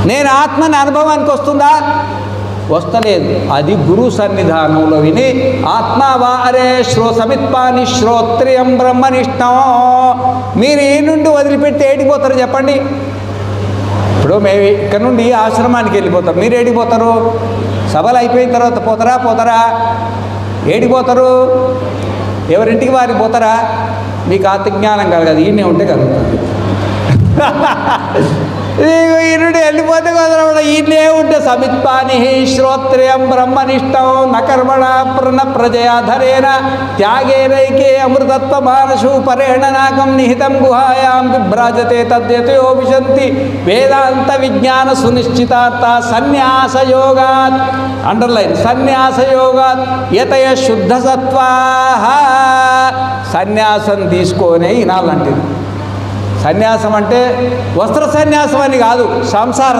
నేను ఆత్మని అనుభవానికి వస్తుందా? వస్తలేదు. అది గురు సన్నిధానంలో విని ఆత్మావారే సమిత్పాని శ్రోత్రియం బ్రహ్మనిష్టం. మీరు ఈ నుండి వదిలిపెట్టి ఏడిపోతారు చెప్పండి? ఇప్పుడు మేము ఇక్కడ నుండి ఆశ్రమానికి వెళ్ళిపోతాం, మీరు ఏడిపోతారు? సభలు అయిపోయిన తర్వాత పోతారా? ఏడిపోతారు? ఎవరింటికి వారికి పోతారా? మీకు ఆత్మజ్ఞానం కలగదు, ఈయనే ఉంటే కలుగుతుంది. ఈయనుడు వెళ్ళిపోతే కుదరవడం, ఈయనే ఉంటే సమిత్పాని శ్రోత్రియం బ్రహ్మనిష్టం నకర్మణ ప్రణ ప్రజయాధరేణ త్యాగేనైకే అమృతత్వ మానసు పరేణ నాకం నిహితం గుహాయాం విభ్రాజతే తద్యతయో విశంతి వేదాంత విజ్ఞాన సునిశ్చితార్థ సన్యాసయోగాత్. అండర్లైన్, సన్యాసయోగాత్ యతయ శుద్ధ సత్వాః. సన్యాసం తీసుకొనే వినాలంటే, సన్యాసం అంటే వస్త్ర సన్యాసం అని కాదు, సంసార